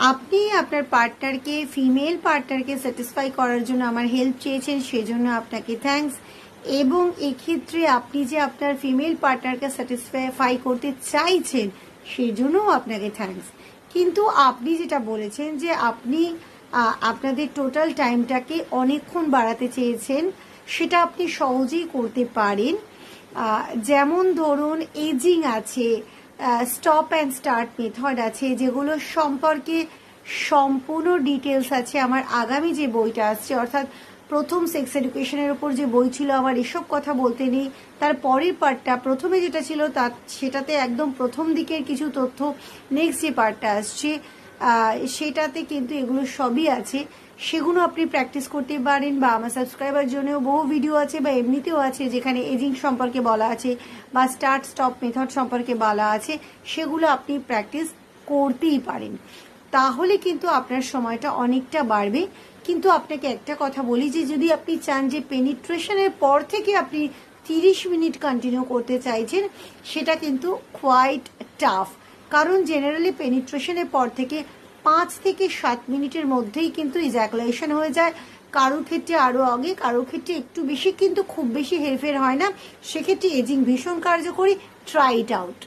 আপনি আপনার পার্টনারকে, ফিমেল পার্টনারকে স্যাটিসফাই করার জন্য আমার হেল্প চেয়েছেন, সেজন্য আপনাকে থ্যাঙ্কস। এবং এক্ষেত্রে আপনি যে আপনার ফিমেল পার্টনারকে স্যাটিসফাই করতে চাইছেন সেজন্যও আপনাকে থ্যাঙ্কস। কিন্তু আপনি যেটা বলেছেন যে আপনি আপনাদের টোটাল টাইমটাকে অনেকক্ষণ বাড়াতে চেয়েছেন, সেটা আপনি সহজেই করতে পারেন। যেমন ধরুন এজিং আছে, স্টপ অ্যান্ড স্টার্ট মেথড আছে, যেগুলো সম্পর্কে সম্পূর্ণ ডিটেলস আছে আমার আগামী যে বইটা আসছে, অর্থাৎ প্রথম সেক্স এডুকেশনের উপর যে বই ছিল আমার এসব কথা বলতে নেই, তার পরের পার্টটা প্রথমে যেটা ছিল সেটাতে একদম প্রথম দিকের কিছু তথ্য, নেক্সট যে পার্টটা আসছে সেটাতে কিন্তু এগুলো সবই আছে। সেগুলো আপনি প্র্যাকটিস করতে পারেন, বা আমার সাবস্ক্রাইবার জন্যও বহু ভিডিও আছে বা এমনিতেও আছে যেখানে এজিং সম্পর্কে বলা আছে বা স্টার্ট স্টপ মেথড সম্পর্কে বলা আছে, সেগুলো আপনি প্র্যাকটিস করতেই পারেন। তাহলে কিন্তু আপনার সময়টা অনেকটা বাড়বে। কিন্তু আপনাকে একটা কথা বলি যে যদি আপনি চান যে পেনিট্রেশনের পর থেকে আপনি 30 মিনিট কন্টিনিউ করতে চাইছেন, সেটা কিন্তু কোয়াইট টাফ। কারণ জেনারেলি পেনিট্রেশনের পর থেকে 5 থেকে 7 মিনিটের মধ্যেই কিন্তু ইজাকুলেশন হয়ে যায়। কারোর ক্ষেত্রে আরো আগে, কারোর ক্ষেত্রে একটু বেশি, কিন্তু খুব বেশি হেরফের হয় না। সেক্ষেত্রে এজিং ভীষণ কার্যকরী, ট্রাই ইট আউট।